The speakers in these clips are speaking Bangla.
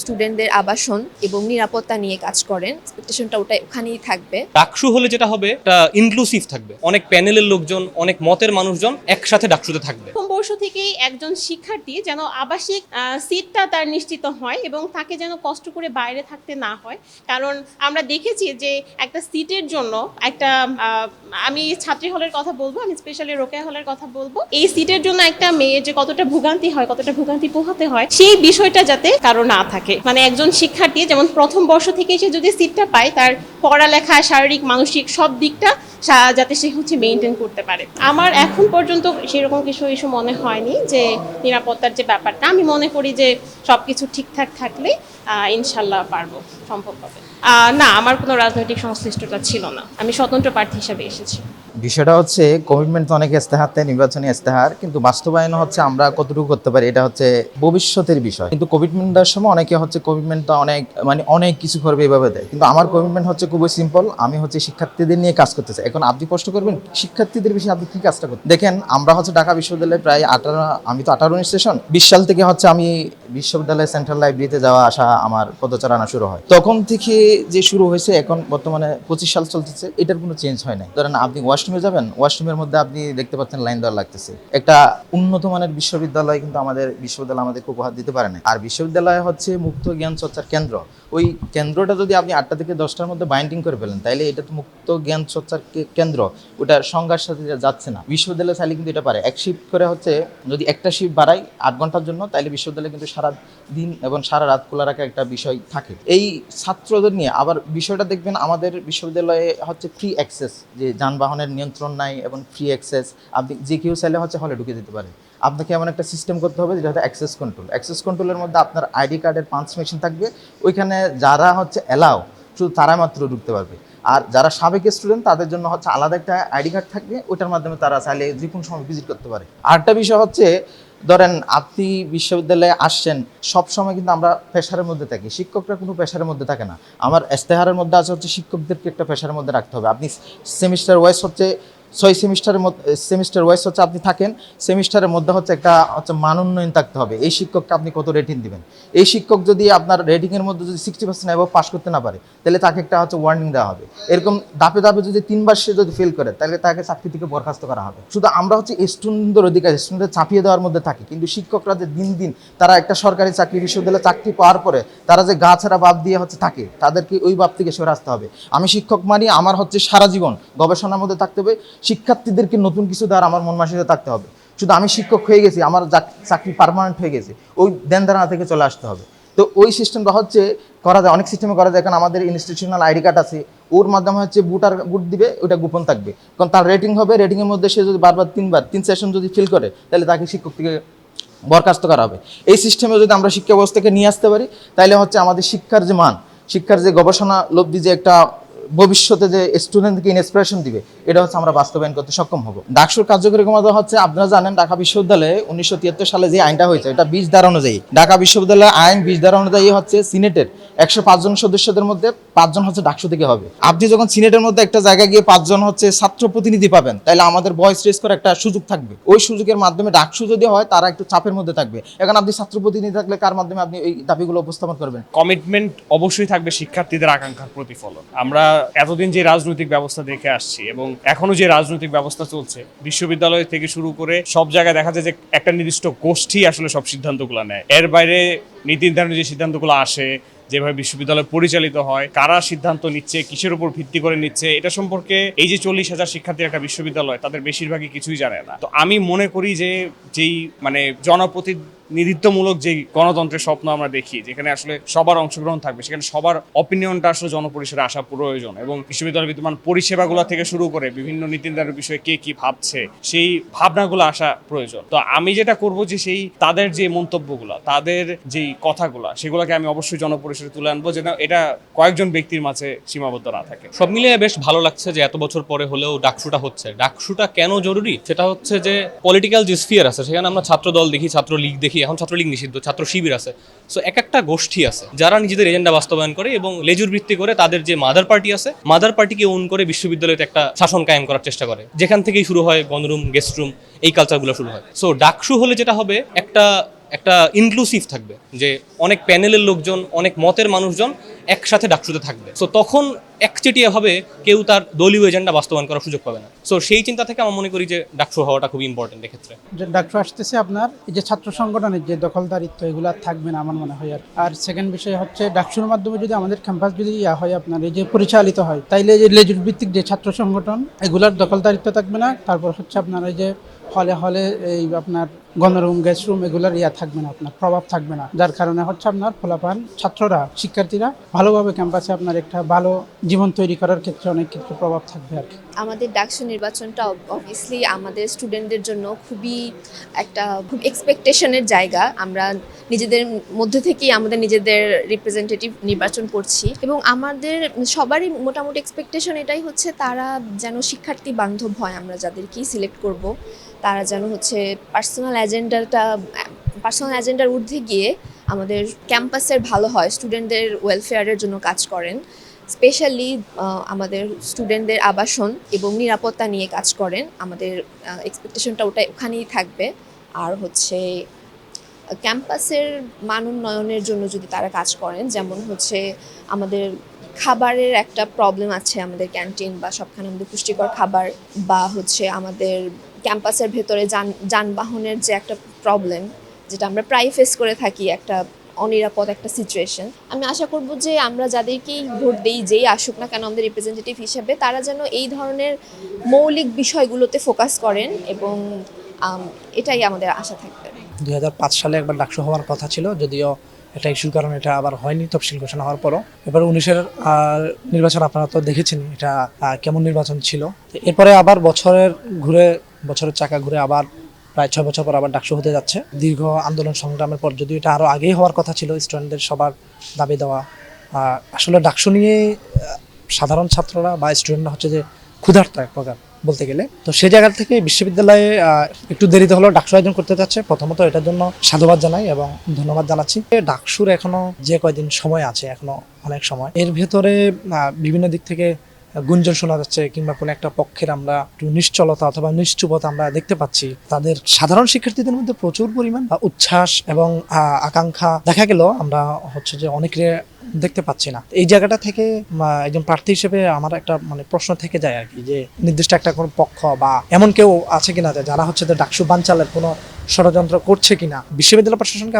স্টুডেন্টদের আবাসন এবং নিরাপত্তা নিয়ে কাজ করেন। এক্সপেকটেশনটা ওখানেই থাকবে। ডাকসু হলে যেটা হবে, এটা ইনক্লুসিভ থাকবে, অনেক প্যানেলের লোকজন, অনেক মতের মানুষজন একসাথে ডাকসুতে থাকবে। প্রথম বর্ষ থেকেই একজন শিক্ষার্থী যেন আবাসিক সিটটা তার নিশ্চিত হয় এবং তাকে যেন কষ্ট করে বাইরে থাকতে না হয়। কারণ আমরা দেখেছি যে একটা সিটের জন্য একটা আমি ছাত্রী হলের কথা বলবো, আমি স্পেশালি রোকেয়া হলের কথা বলবো, এই সিটের জন্য একটা মেয়ের যে কতটা ভোগান্তি হয়, কতটা ভোগান্তি পোহাতে হয়, সেই বিষয়টা যাতে কারো না থাকে। মানে একজন শিক্ষার্থী যেমন প্রথম বর্ষ থেকে সে যদি সিটটা পায়, তার পড়ালেখা, শারীরিক, মানসিক সব দিকটা যাতে সে মেনটেন করতে পারে। আমার এখন পর্যন্ত সেরকম কিছু ইস্যু মনে হয়নি যে নিরাপত্তার যে ব্যাপারটা, আমি মনে করি যে সবকিছু ঠিকঠাক থাকলে ইনশাল্লাহ পারবো, সম্ভব হবে। না, আমার কোনো রাজনৈতিক সংশ্লিষ্টতা ছিল না, আমি স্বতন্ত্র প্রার্থী হিসাবে এসেছি। বিষয়টা হচ্ছে কমিটমেন্ট তো অনেক ইস্তেহার, নির্বাচনী ইস্তেহার, কিন্তু বাস্তবায়ন হচ্ছে আমরা কতটুকু করতে পারি, এটা হচ্ছে ভবিষ্যতের বিষয়। কিন্তু কমিটমেন্ট দেওয়ার সময় অনেকে হচ্ছে কমিটমেন্টটা অনেক কিছু করবে এভাবে দেয়, কিন্তু আমার কমিটমেন্ট হচ্ছে খুবই সিম্পল। আমি হচ্ছে শিক্ষার্থীদের নিয়ে কাজ করতে চাই। এখন আপনি প্রশ্ন করবেন শিক্ষার্থীদের বিষয়ে আপনি কি কাজটা করতে, দেখেন আমরা হচ্ছে ঢাকা বিশ্ববিদ্যালয়ে প্রায় 18, আমি তো 18 স্টেশন, 20 সাল থেকে হচ্ছে আমি বিশ্ববিদ্যালয়ের সেন্ট্রাল লাইব্রেরিতে যাওয়া আসা আমার পদচারণা শুরু হয়। তখন থেকে যে শুরু হয়েছে, এখন বর্তমানে 25 সাল চলতেছে, এটার কোনো চেঞ্জ হয় নাই। ধরেন আপনি ওয়াশরুমে যাবেন, ওয়াশরুমের মধ্যে আপনি দেখতে পাচ্ছেন লাইন দেওয়া লাগতেছে। একটা উন্নত মানের বিশ্ববিদ্যালয় কিন্তু আমাদের বিশ্ববিদ্যালয় আমাদেরকে উপহার দিতে পারে না। আর বিশ্ববিদ্যালয় হচ্ছে মুক্ত জ্ঞান চর্চার কেন্দ্র। ওই কেন্দ্রটা যদি আপনি 8টা থেকে 10টার মধ্যে বাইন্ডিং করে ফেলেন, তাইলে এটা তো মুক্ত জ্ঞান চর্চার কেন্দ্র, ওটার সংজ্ঞার সাথে যাচ্ছে না। বিশ্ববিদ্যালয় চাইলে কিন্তু এটা পারে এক শিফট করে হচ্ছে, যদি একটা শিফট বাড়াই 8 ঘন্টার জন্য, তাইলে বিশ্ববিদ্যালয় কিন্তু সারা দিন এবং সারা রাত খোলা রাখা একটা বিষয় থাকে। এই ছাত্রদের নিয়ে আবার বিষয়টা দেখবেন, আমাদের বিশ্ববিদ্যালয়ে হচ্ছে ফ্রি অ্যাক্সেস, যে যানবাহনের নিয়ন্ত্রণ নাই এবং ফ্রি অ্যাক্সেস, আপনি যে কেউ চাইলে হচ্ছে হলে ঢুকে দিতে পারে। আপনাকে এমন একটা সিস্টেম করতে হবে যেটা হচ্ছে অ্যাক্সেস কন্ট্রোল। অ্যাক্সেস কন্ট্রোলের মধ্যে আপনার আইডি কার্ডের পাঞ্চ মেশিন থাকবে, ওইখানে যারা হচ্ছে অ্যালাউ শুধু তারা মাত্র ঢুকতে পারবে। আর যারা সাবেক স্টুডেন্ট তাদের জন্য হচ্ছে আলাদা একটা আইডি কার্ড থাকবে, ওইটার মাধ্যমে তারা চাইলে যে কোনো সময় ভিজিট করতে পারে। আরেকটা বিষয় হচ্ছে, ধরেন আপনি বিশ্ববিদ্যালয়ে আসছেন, সব সময় কিন্তু আমরা প্রেশারের মধ্যে থাকি, শিক্ষকরা কোনো প্রেশারের মধ্যে থাকে না। আমার ইস্তেহারের মধ্যে আছে হচ্ছে শিক্ষকদেরকে একটা প্রেশারের মধ্যে রাখতে হবে। আপনি সেমিস্টার ওয়াইজ হচ্ছে 6 সেমিস্টারের মধ্যে, সেমিস্টার ওয়াইজ হচ্ছে আপনি থাকেন, সেমিস্টারের মধ্যে হচ্ছে একটা হচ্ছে মান উন্নয়ন থাকতে হবে। এই শিক্ষককে আপনি কত রেটিং দিবেন, এই শিক্ষক যদি আপনার রেটিংয়ের মধ্যে যদি 60% অ্যাবভ পাস করতে না পারে, তাহলে তাকে একটা হচ্ছে ওয়ার্নিং দেওয়া হবে। এরকম ধাপে ধাপে যদি 3 বার সে যদি ফেল করে, তাহলে তাকে চাকরি থেকে বরখাস্ত করা হবে। শুধু আমরা হচ্ছে স্টুডেন্টদের অধিকার, স্টুডেন্টদের চাপিয়ে দেওয়ার মধ্যে থাকি, কিন্তু শিক্ষকরা যে দিন দিন তারা একটা সরকারি চাকরি, বিশ্ববিদ্যালয়ে চাকরি পাওয়ার পরে তারা যে গা ছাড়া ভাব দিয়ে হচ্ছে থাকে, তাদেরকে ওই ভাব থেকে সরে আসতে হবে। আমি শিক্ষক মানি আমার হচ্ছে সারা জীবন গবেষণার মধ্যে থাকতে হবে, শিক্ষার্থীদেরকে নতুন কিছু দেওয়ার আমার মন মানসিকতা থাকতে হবে। শুধু আমি শিক্ষক হয়ে গেছি, আমার চাকরি পার্মানেন্ট হয়ে গেছে, ওই দেন ধারণা থেকে চলে আসতে হবে। তো ওই সিস্টেমটা হচ্ছে করা যায়, অনেক সিস্টেমে করা যায়। কারণ আমাদের ইনস্টিটিউশনাল আইডি কার্ড আছে, ওর মাধ্যমে হচ্ছে বুট দিবে, ওটা গোপন থাকবে। কারণ তার রেটিং হবে, রেটিংয়ের মধ্যে সে যদি বারবার 3 সেশন যদি ফিল করে, তাহলে তাকে শিক্ষক থেকে বরখাস্ত করা হবে। এই সিস্টেমে যদি আমরা শিক্ষা ব্যবস্থাকে নিয়ে আসতে পারি, তাহলে হচ্ছে আমাদের শিক্ষার যে মান, শিক্ষার যে গবেষণা লব্ধি, যে একটা ভবিষ্যতে যে স্টুডেন্টকে ইন্সপিরেশন দিবে, এটা হচ্ছে আমরা বাস্তবায়ন করতে সক্ষম হব। ডাকসুর কার্যকরী ক্ষমতা হচ্ছে, আপনারা জানেন ঢাকা বিশ্ববিদ্যালয়ে 1973 সালে যে আইনটা হয়েছে, এটা 20 ধারা অনুযায়ী, ঢাকা বিশ্ববিদ্যালয়ের আইন 20 ধারা অনুযায়ী হচ্ছে সিনেটের 105 জন সদস্যদের মধ্যে 5 জন হচ্ছে ডাকসু থেকে হবে। আপনি যখন সিনেটের মধ্যে একটা জায়গায় গিয়ে 5 জন হচ্ছে ছাত্র প্রতিনিধি পাবেন, তাহলে আমাদের ভয়েস রেজ করার একটা সুযোগ থাকবে। ওই সুযোগের মাধ্যমে ডাকসু যদি হয়, তারা একটু চাপের মধ্যে থাকবে। এখন আপনি ছাত্র প্রতিনিধি থাকলে কার মাধ্যমে আপনি এই দাবিগুলো উপস্থাপন করবেন? কমিটমেন্ট অবশ্যই থাকবে শিক্ষার্থীদের আকাঙ্ক্ষার প্রতিফলন। আমরা এতদিন যে রাজনৈতিক ব্যবস্থা দেখে আসছি এবং এখনো যে রাজনৈতিক ব্যবস্থা চলছে, বিশ্ববিদ্যালয় থেকে শুরু করে সব জায়গায় দেখা যায় যে একটা নির্দিষ্ট গোষ্ঠী আসলে সব সিদ্ধান্তগুলো নেয়। এর বাইরে নীতি নির্ধারণের যে সিদ্ধান্তগুলো আসে, যেভাবে বিশ্ববিদ্যালয় পরিচালিত হয়, কারা সিদ্ধান্ত নিচ্ছে, কিসের উপর ভিত্তি করে নিচ্ছে, এটা সম্পর্কে এই যে 40,000 শিক্ষার্থীর একটা বিশ্ববিদ্যালয়, তাদের বেশিরভাগই কিছুই জানে না। তো আমি মনে করি যে যেই জনপ্রতিনিধিত্বমূলক যেই গণতন্ত্রের স্বপ্ন আমরা দেখি, যেখানে আসলে সবার অংশগ্রহণ থাকবে, সেখানে সবার অপিনিয়নটা আসলে জনপরিসরে আসা প্রয়োজন। এবং বিশ্ববিদ্যালয় বিদ্যমান পরিষেবাগুলো থেকে শুরু করে বিভিন্ন নীতি নির্ধারণের বিষয়ে কে কি ভাবছে, সেই ভাবনাগুলো আসা প্রয়োজন। তো আমি যেটা করব যে সেই তাদের যে মন্তব্যগুলো, তাদের যেই কথাগুলো, সেগুলোকে আমি অবশ্যই জনপরিসরে তুলে আনবো, যেন এটা কয়েকজন ব্যক্তির মাঝে সীমাবদ্ধ না থাকে। সব মিলিয়ে বেশ ভালো লাগছে যে এত বছর পরে হলেও ডাকসুটা হচ্ছে। ডাকসুটা কেন জরুরি, সেটা হচ্ছে যে পলিটিক্যাল যে স্ফিয়ার আছে, সেখানে আমরা ছাত্র দল দেখি, ছাত্র লীগ দেখি, এখন ছাত্রলীগ নিষিদ্ধ, ছাত্র শিবির আছে। সো এক একটা গোষ্ঠী আছে যারা নিজেদের এজেন্ডা বাস্তবায়ন করে এবং লেজুর ভিত্তি করে তাদের যে মাদার পার্টি আছে, মাদার পার্টিকে ওন করে বিশ্ববিদ্যালয়তে একটা শাসন কায়েম করার চেষ্টা করে, যেখান থেকেই শুরু হয় গণরুম, গেস্ট রুম, এই কালচারগুলো শুরু হয়। সো ডাকসু হলে যেটা হবে, একটা একটা ইনক্লুসিভ থাকবে, যে অনেক প্যানেলের লোকজন, অনেক মতের মানুষজন একসাথে ডাকসুতে থাকবে। সো তখন একচেটিয়াভাবে কেউ তার দলীয় এজেন্ডা বাস্তবায়ন করার সুযোগ পাবে না। সো সেই চিন্তা থেকে আমরা মনে করি যে ডাকসু হওয়াটা খুবই ইম্পর্টেন্ট এক্ষেত্রে। যে ডাকসু আসতেছে আপনার এই যে ছাত্র সংগঠনের যে দখলদারিত্ব এগুলো আর থাকবে না আমার মনে হয়। আর সেকেন্ড বিষয় হচ্ছে ডাকসুর মাধ্যমে যদি আমাদের ক্যাম্পাস যদি হয় আপনার এই যে পরিচালিত হয়, তাইলে যে লেজুর ভিত্তিক যে ছাত্র সংগঠন এগুলার দখলদারিত্ব থাকবে না। তারপর হচ্ছে আপনার এই যে হলে হলে এই আপনার গণরুম, গেস্ট রুম এগুলোর থাকবে না, আপনার প্রভাব থাকবে না, যার কারণে হচ্ছে আপনার ফলাফল ছাত্ররা, শিক্ষার্থীরা ভালোভাবে ক্যাম্পাসে আপনার একটা ভালো জীবন তৈরি করার ক্ষেত্রে অনেক ক্ষেত্রে প্রভাব থাকবে আর কি। আমাদের ডাকসু নির্বাচনটা অবভিয়াসলি আমাদের স্টুডেন্টদের জন্য খুবই খুব এক্সপেকটেশনের জায়গা। আমরা নিজেদের মধ্যে থেকেই আমাদের নিজেদের রিপ্রেজেন্টেটিভ নির্বাচন করছি এবং আমাদের সবারই মোটামুটি এক্সপেকটেশন এটাই হচ্ছে তারা যেন শিক্ষার্থী বান্ধব হয়। আমরা যাদেরকেই সিলেক্ট করব তারা যেন হচ্ছে পার্সোনাল এজেন্ডার ঊর্ধ্বে গিয়ে আমাদের ক্যাম্পাসের ভালো হয়, স্টুডেন্টদের ওয়েলফেয়ারের জন্য কাজ করেন, স্পেশালি আমাদের স্টুডেন্টদের আবাসন এবং নিরাপত্তা নিয়ে কাজ করেন। আমাদের এক্সপেকটেশনটা ওখানেই থাকবে। আর হচ্ছে ক্যাম্পাসের মান উন্নয়নের জন্য যদি তারা কাজ করেন, যেমন হচ্ছে আমাদের খাবারের একটা প্রবলেম আছে, আমাদের ক্যান্টিন বা সবখানে আমাদের পুষ্টিকর খাবার, বা হচ্ছে আমাদের ক্যাম্পাসের ভেতরে যানবাহনের যে একটা প্রবলেম যেটা আমরা প্রায় ফেস করে থাকি, একটা অনিরাপদ একটা সিচুয়েশন। আমি আশা করব যে আমরা যাদেরকেই ভোট দিই, যেই আসুক না কেন আমাদের রিপ্রেজেন্টেটিভ হিসেবে, তারা যেন এই ধরনের মৌলিক বিষয়গুলোতে ফোকাস করেন এবং এটাই আমাদের আশা থাকবে। 2005 সালে একবার ডাকসু হওয়ার কথা ছিল, যদিও এটা ইস্যুর কারণে এটা আবার হয়নি তফসিল ঘোষণা হওয়ার পরও। এবার 19-এর নির্বাচন আপনারা তো দেখেছেন এটা কেমন নির্বাচন ছিল। এরপরে আবার বছরের চাকা ঘুরে আবার প্রায় 6 বছর পর আবার ডাকসু হতে যাচ্ছে। দীর্ঘ আন্দোলন সংগ্রামের পর, যদিও এটা আরও আগেই হওয়ার কথা ছিল, স্টুডেন্টদের সবার দাবি দেওয়া। আসলে ডাকসু নিয়ে সাধারণ ছাত্ররা বা স্টুডেন্টরা হচ্ছে যে ক্ষুধার্ত এক প্রকার বলতে গেলে। তো সেই জায়গা থেকে বিশ্ববিদ্যালয়ে একটু দেরিতে হলেও ডাকসু আয়োজন করতে যাচ্ছে, প্রথমত এটার জন্য সাধুবাদ জানাই এবং ধন্যবাদ জানাচ্ছি। ডাকসুর এখনো যে কয়দিন সময় আছে, এখনো অনেক সময়, এর ভেতরে বিভিন্ন দিক থেকে গুঞ্জন শোনা যাচ্ছে, কিংবা কোনো একটা পক্ষের আমরা একটু নিশ্চলতা অথবা নিশ্চুপতা আমরা দেখতে পাচ্ছি। তাদের সাধারণ শিক্ষার্থীদের মধ্যে প্রচুর পরিমাণ উচ্ছ্বাস এবং আকাঙ্ক্ষা দেখা গেল আমরা হচ্ছে যে অনেকে দেখতে পাচ্ছি না। এই জায়গাটা থেকে একজন প্রার্থী হিসেবে আমার একটা প্রশ্ন থেকে যায় আর কি, যে নির্দিষ্ট একটা কোনো পক্ষ বা এমন কেউ আছে কিনা যারা হচ্ছে যে ডাকসু বানচালের কোনো ষড়যন্ত্র করছে কিনা। বিশ্ববিদ্যালয় প্রশাসনকে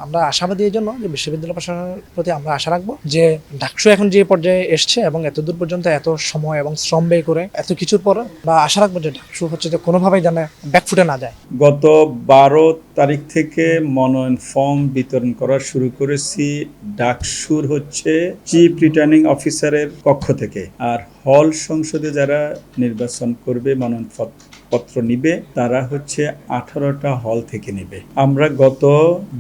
আমরা আশাবাদী এই জন্য যে বিশ্ববিদ্যালয় প্রশাসনের প্রতি আমরা আশা রাখবো যে ডাকসু এখন যে পর্যায়ে এসছে এবং এতদূর পর্যন্ত এত সময় এবং শ্রম ব্যয় করে এত কিছুর পর আমরা আশা রাখবো যে ডাকসু হচ্ছে যে কোনোভাবেই যেন ব্যাকফুটে না যায়। গত 12 তারিখ থেকে মনোনয়ন ফর্ম বিতরণ করা শুরু করেছি ডাকসুর হচ্ছে চিফ রিটার্নিং অফিসারের পক্ষ থেকে। আর হল সংসদে যারা নির্বাচন করবে, মনোনয়ন পত্র নিবে, তারা হচ্ছে 18টা হল থেকে নেবে। আমরা গত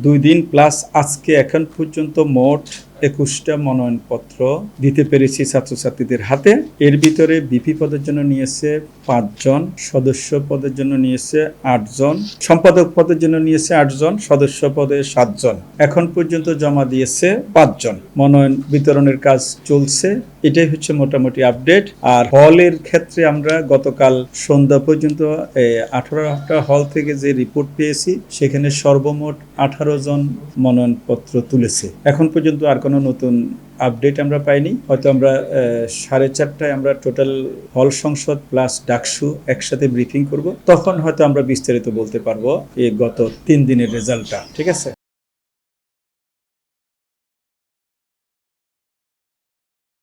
2 দিন প্লাস আজকে এখন পর্যন্ত মোট 21টা মনোনয়নপত্র দিতে পেরেছি ছাত্রছাত্রীদের হাতে। এর ভিতরে বিপি পদের জন্য নিয়েছে 5 জন, সদস্য পদের জন্য নিয়েছে 8 জন, সম্পাদক পদের জন্য নিয়েছে 8 জন, সদস্য পদে 7 জন। এখন পর্যন্ত জমা দিয়েছে 5 জন। মনোনয়ন বিতরণের কাজ চলছে। এটাই হচ্ছে মোটামুটি আপডেট। আর হলের ক্ষেত্রে আমরা গতকাল সন্ধ্যা পর্যন্ত 18টা হল থেকে যে রিপোর্ট পেয়েছি, সেখানে সর্বমোট 18 জন মনোনয়নপত্র তুলেছে। এখন পর্যন্ত আর কোনো নতুন আপডেট আমরা পাইনি। হয়তো আমরা 4:30টায় আমরা টোটাল হল সংসদ প্লাস ডাকসু একসাথে ব্রিফিং করব, তখন হয়তো আমরা বিস্তারিত বলতে পারবো এই গত 3 দিনের রেজাল্টটা। ঠিক আছে।